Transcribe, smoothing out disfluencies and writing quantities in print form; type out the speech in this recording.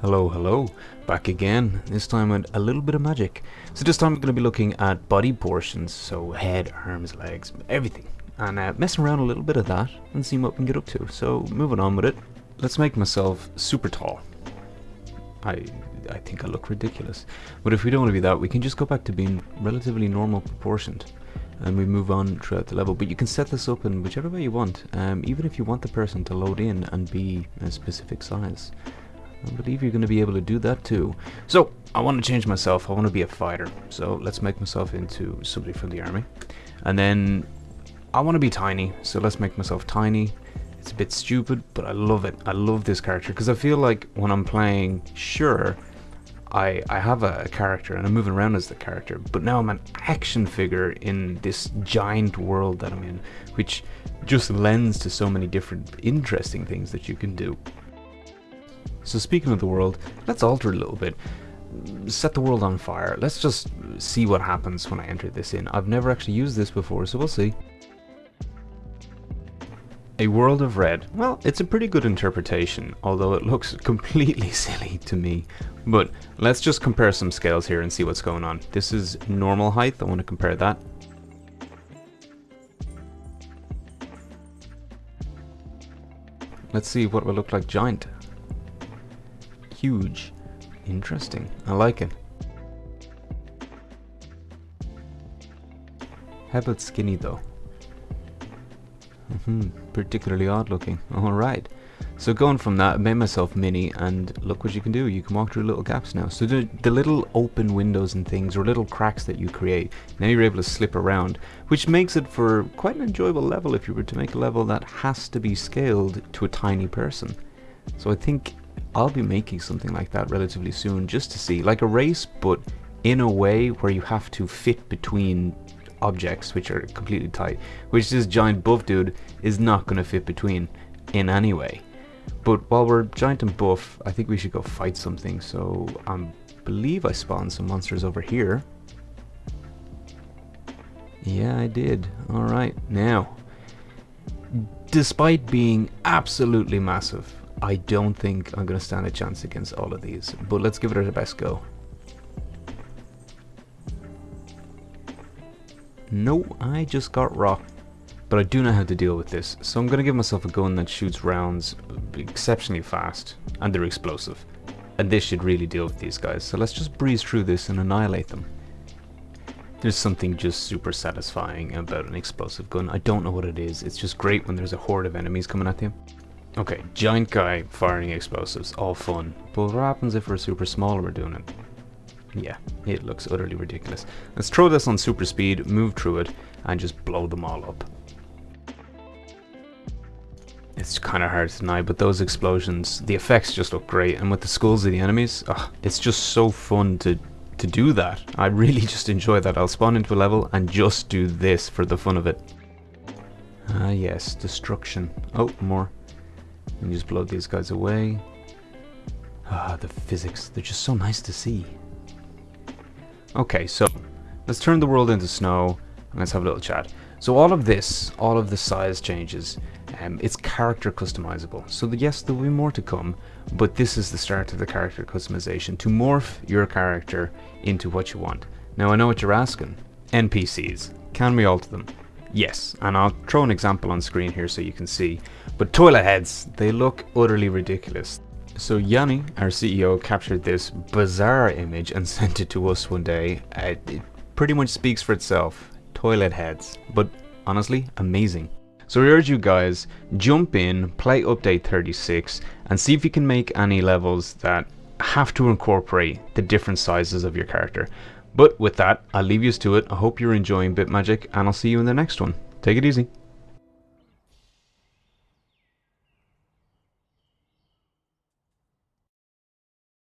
Hello, hello, back again, this time with a little bit of magic. So this time I'm going to be looking at body portions, so head, arms, legs, everything. And messing around a little bit of that and seeing what we can get up to. So moving on with it, let's make myself super tall. I think I look ridiculous. But if we don't want to be that, we can just go back to being relatively normal proportioned. And we move on throughout the level. But you can set this up in whichever way you want, even if you want the person to load in and be a specific size. I believe you're going to be able to do that too. So, I want to change myself. I want to be a fighter. So, let's make myself into somebody from the army. And then, I want to be tiny. So, let's make myself tiny. It's a bit stupid, but I love it. I love this character. Because I feel like when I'm playing, sure, I have a character and I'm moving around as the character. But now I'm an action figure in this giant world that I'm in. Which just lends to so many different interesting things that you can do. So speaking of the world, let's alter it a little bit. Set the world on fire. Let's just see what happens when I enter this in. I've never actually used this before, so we'll see. A world of red. Well, it's a pretty good interpretation, although it looks completely silly to me. But let's just compare some scales here and see what's going on. This is normal height. I want to compare that. Let's see what will look like giant. Huge. Interesting. I like it. How about skinny though? Particularly odd looking. Alright. So going from that, I made myself mini, and look what you can do. You can walk through little gaps now. So the little open windows and things, or little cracks that you create, now you're able to slip around, which makes it for quite an enjoyable level if you were to make a level that has to be scaled to a tiny person. So I think I'll be making something like that relatively soon, just to see, like a race, but in a way where you have to fit between objects which are completely tight, which this giant buff dude is not going to fit between in any way. But while we're giant and buff, I think we should go fight something. So I believe I spawned some monsters over here. Yeah, I did. Alright, now, despite being absolutely massive, I don't think I'm going to stand a chance against all of these, but let's give it our best go. No, I just got rocked. But I do know how to deal with this, so I'm going to give myself a gun that shoots rounds exceptionally fast, and they're explosive. And this should really deal with these guys, so let's just breeze through this and annihilate them. There's something just super satisfying about an explosive gun. I don't know what it is, it's just great when there's a horde of enemies coming at you. Okay, giant guy firing explosives, all fun. But what happens if we're super small and we're doing it? Yeah, it looks utterly ridiculous. Let's throw this on super speed, move through it, and just blow them all up. It's kind of hard to deny, but those explosions, the effects just look great, and with the skulls of the enemies, it's just so fun to do that. I really just enjoy that. I'll spawn into a level and just do this for the fun of it. Ah yes, destruction. Oh, more. And just blow these guys away. Ah, the physics, they're just so nice to see. Okay, so let's turn the world into snow and let's have a little chat. So all of this, all of the size changes, it's character customizable. So yes, there will be more to come, but this is the start of the character customization, to morph your character into what you want. Now I know what you're asking. NPCs, can we alter them? Yes, and I'll throw an example on screen here so you can see. But toilet heads, they look utterly ridiculous. So Yanni, our CEO, captured this bizarre image and sent it to us one day. It pretty much speaks for itself. Toilet heads. But honestly, amazing. So we urge you guys, jump in, play update 36, and see if you can make any levels that have to incorporate the different sizes of your character. But with that, I'll leave you to it. I hope you're enjoying Bitmagic, and I'll see you in the next one. Take it easy.